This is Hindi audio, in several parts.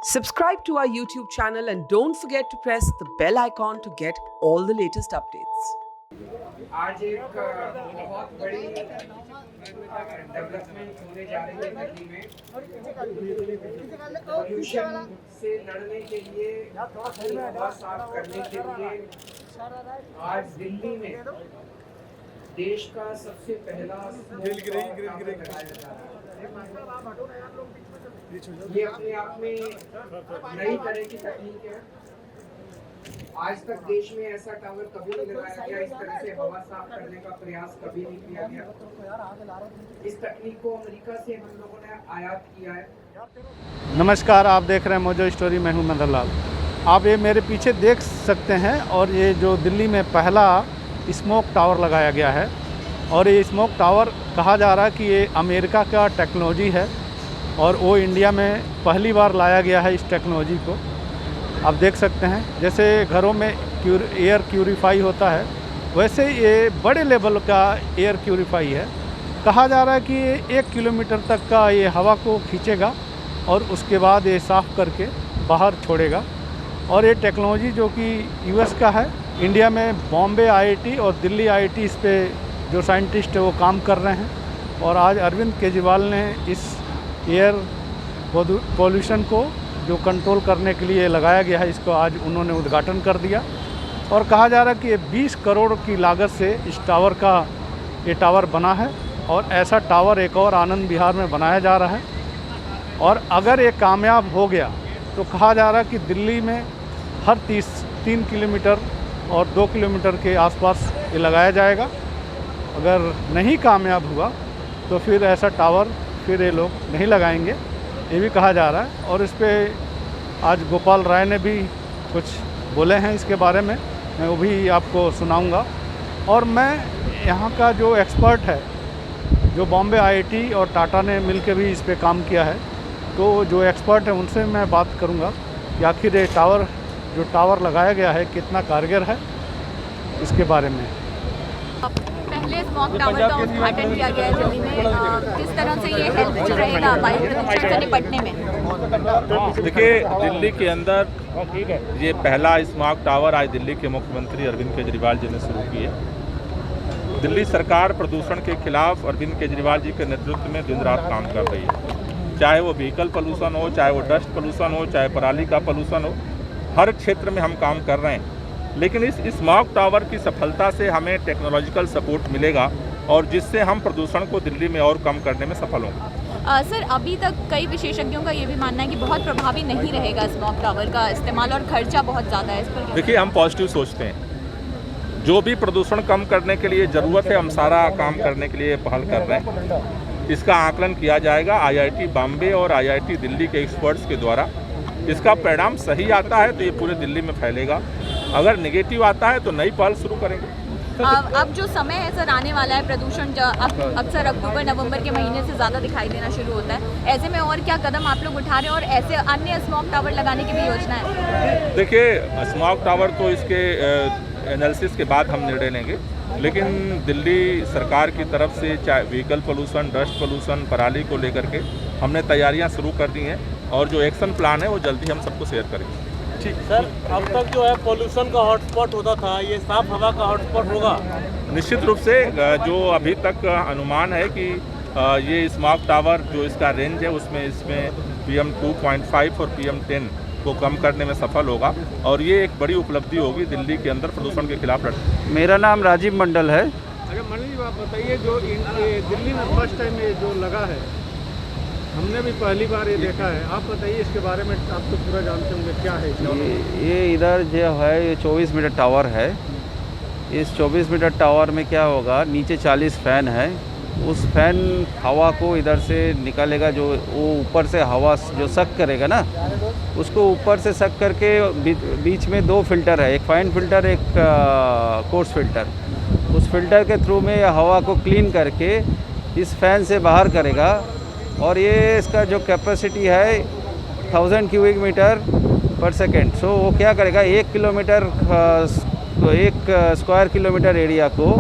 Subscribe to our YouTube channel and don't forget to press the bell icon to get all the latest updates. आज एक बहुत बड़ी डेवलपमेंट होने जा रही है दिल्ली में। पोल्यूशन से लड़ने के लिए, हवा साफ करने के लिए आज दिल्ली में देश का सबसे पहला लगाया जा रहा है। ये अपने आप में नई तरह की तकनीक है। आज तक देश में ऐसा टावर कभी नहीं लगाया गया, इस तरह से हवा साफ करने का प्रयास कभी नहीं किया गया। इस तकनीक को अमेरिका से हम लोगों ने आयात किया है। नमस्कार, आप देख रहे हैं मोजो स्टोरी। मैं हूं मदन लाल। आप ये मेरे पीछे देख सकते हैं और ये जो दिल्ली में पहला स्मोक टावर लगाया गया है और ये स्मोक टावर कहा जा रहा है कि ये अमेरिका का टेक्नोलॉजी है और वो इंडिया में पहली बार लाया गया है इस टेक्नोलॉजी को। आप देख सकते हैं जैसे घरों में एयर प्यूरीफाई होता है वैसे ये बड़े लेवल का एयर प्यूरीफाई है। कहा जा रहा है कि ये 1 किलोमीटर तक का ये हवा को खींचेगा और उसके बाद ये साफ़ करके बाहर छोड़ेगा। और ये टेक्नोलॉजी जो कि यूएस का है, इंडिया में बॉम्बे आईआईटी और दिल्ली आईआईटी इस पे जो साइंटिस्ट है वो काम कर रहे हैं। और आज अरविंद केजरीवाल ने इस एयर पॉल्यूशन को जो कंट्रोल करने के लिए लगाया गया है, इसको आज उन्होंने उद्घाटन कर दिया। और कहा जा रहा है कि ये 20 करोड़ की लागत से इस टावर का ये टावर बना है और ऐसा टावर एक और आनंद विहार में बनाया जा रहा है। और अगर ये कामयाब हो गया तो कहा जा रहा है कि दिल्ली में हर 3 किलोमीटर और 2 किलोमीटर के आसपास ये लगाया जाएगा। अगर नहीं कामयाब हुआ तो फिर ऐसा टावर फिर ये लोग नहीं लगाएंगे, ये भी कहा जा रहा है। और इस पर आज गोपाल राय ने भी कुछ बोले हैं इसके बारे में, मैं वो भी आपको सुनाऊंगा। और मैं यहाँ का जो एक्सपर्ट है, जो बॉम्बे आईआईटी और टाटा ने मिलकर भी इस पे काम किया है, तो जो एक्सपर्ट है उनसे मैं बात करूँगा कि आखिर ये जो टावर लगाया गया है कितना कारगर है, इसके बारे में। पहले स्मॉग टावर का उद्घाटन किया गया है दिल्ली में, किस तरह से ये हेल्पफुल रहेगा वायु प्रदूषण से निपटने में? देखिए, दिल्ली के अंदर ये पहला स्मॉग टावर आज दिल्ली के मुख्यमंत्री अरविंद केजरीवाल जी ने शुरू किया। दिल्ली सरकार प्रदूषण के खिलाफ अरविंद केजरीवाल जी के नेतृत्व में दिन रात काम कर रही है। चाहे वो व्हीकल पोल्यूशन हो, चाहे वो डस्ट पोल्यूशन हो, चाहे पराली का पोल्यूशन हो, हर क्षेत्र में हम काम कर रहे हैं। लेकिन इस स्मॉग टावर की सफलता से हमें टेक्नोलॉजिकल सपोर्ट मिलेगा और जिससे हम प्रदूषण को दिल्ली में और कम करने में सफल होंगे। सर, अभी तक कई विशेषज्ञों का ये भी मानना है कि बहुत प्रभावी नहीं रहेगा स्मॉग टावर का इस्तेमाल और खर्चा बहुत ज़्यादा है इस पर। देखिए, हम पॉजिटिव सोचते हैं। जो भी प्रदूषण कम करने के लिए ज़रूरत है, हम सारा काम करने के लिए पहल कर रहे हैं। इसका आकलन किया जाएगा आईआईटी बॉम्बे और आईआईटी दिल्ली के एक्सपर्ट्स के द्वारा। इसका परिणाम सही आता है तो ये पूरे दिल्ली में फैलेगा, अगर नेगेटिव आता है तो नई पहल शुरू करेंगे। अब जो समय है सर आने वाला है, प्रदूषण अक्सर अक्टूबर नवंबर के महीने से ज़्यादा दिखाई देना शुरू होता है। ऐसे में और क्या कदम आप लोग उठा रहे हैं और ऐसे अन्य स्मॉग टावर लगाने की भी योजना है? देखिए, स्मॉग टावर तो इसके एनालिसिस के बाद हम निर्णय लेंगे, लेकिन दिल्ली सरकार की तरफ से चाहे व्हीकल पोल्यूशन, डस्ट पोल्यूशन, पराली को लेकर के हमने तैयारियां शुरू कर दी हैं और जो एक्शन प्लान है वो जल्दी हम सबको शेयर करेंगे। ठीक सर, अब तक जो है पोल्यूशन का हॉटस्पॉट होता था, ये साफ हवा का हॉटस्पॉट होगा? निश्चित रूप से जो अभी तक अनुमान है कि ये स्मॉग टावर जो इसका रेंज है इसमें PM 2.5 और PM 10 को कम करने में सफल होगा और ये एक बड़ी उपलब्धि होगी दिल्ली के अंदर प्रदूषण के खिलाफ लड़ने। मेरा नाम राजीव मंडल है। अच्छा मंडल जी, आप बताइए, जो दिल्ली में फर्स्ट टाइम ये जो लगा है, हमने भी पहली बार ये देखा है, आप बताइए इसके बारे में। आप तो पूरा जानते होंगे क्या है ये इधर जो है ये 24 मीटर टावर है। इस 24 मीटर टावर में क्या होगा, नीचे 40 फैन है। उस फैन हवा को इधर से निकालेगा, जो वो ऊपर से हवा जो सक करेगा ना, उसको ऊपर से सक करके बीच में 2 फिल्टर है, एक फाइन फिल्टर, एक कोर्स फिल्टर। उस फिल्टर के थ्रू में हवा को क्लीन करके इस फैन से बाहर करेगा। और ये इसका जो कैपेसिटी है 1000 क्यूबिक मीटर पर सेकेंड। सो वो क्या करेगा, 1 किलोमीटर 1 स्क्वायर किलोमीटर एरिया को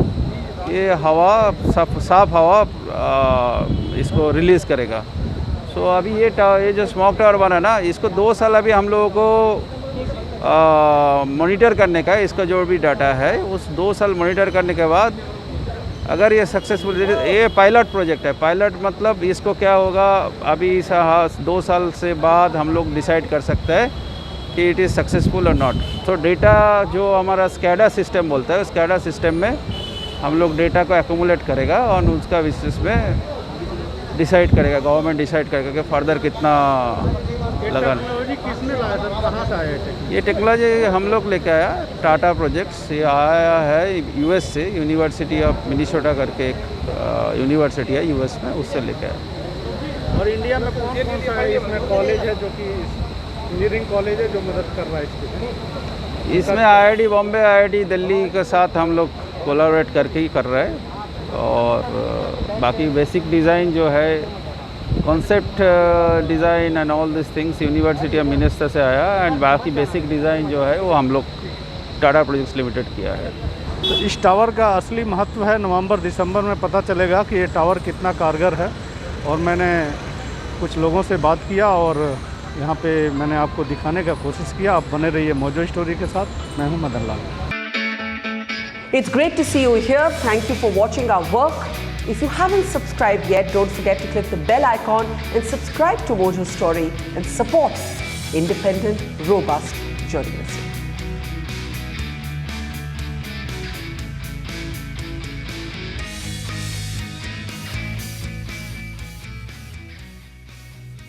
ये हवा साफ हवा इसको रिलीज़ करेगा। सो अभी ये जो स्मोक टावर बना ना, इसको 2 साल अभी हम लोगों को मॉनिटर करने का है। इसका जो भी डाटा है उस 2 साल मॉनिटर करने के बाद अगर ये सक्सेसफुल, ये पायलट प्रोजेक्ट है। पायलट मतलब इसको क्या होगा, अभी 2 साल से बाद हम लोग डिसाइड कर सकते हैं कि इट इज़ सक्सेसफुल और नॉट। तो डेटा जो हमारा स्कैडा सिस्टम बोलता है, स्कैडा सिस्टम में हम लोग डेटा को एक्यूमुलेट करेगा और उसका बेसिस में डिसाइड करेगा, गवर्नमेंट डिसाइड करेगा कि फर्दर कितना लगाना। टेक्नोलॉजी किसने लाया सर, कहाँ से आया है? ये टेक्नोलॉजी हम लोग लेके आया, टाटा प्रोजेक्ट्स। ये आया है यूएस से, यूनिवर्सिटी ऑफ मिनीसोटा करके एक यूनिवर्सिटी है यूएस में, उससे लेके आया। और इंडिया में कौन कौन सा है इसमें कॉलेज है जो कि इंजीनियरिंग कॉलेज है जो मदद कर रहा है इसके? इसमें IIT बॉम्बे, IIT दिल्ली के साथ हम लोग कोलैबोरेट करके ही कर रहे हैं। और बाकी बेसिक डिज़ाइन जो है, concept design and all this things university of minister से आया, एंड बाकी बेसिक डिज़ाइन जो है वो हम लोग टाटा प्रोजेक्ट्स लिमिटेड किया है। तो इस टावर का असली महत्व है नवंबर दिसंबर में पता चलेगा कि ये टावर कितना कारगर है। और मैंने कुछ लोगों से बात किया और यहाँ पे मैंने आपको दिखाने का कोशिश किया। आप बने रहिए मोजो स्टोरी के साथ। मैं हूँ Madan Lal. It's great to see you here. Thank you for watching our work. If you haven't subscribed yet, don't forget to click the bell icon and subscribe to Mojo Story and support independent, robust journalism.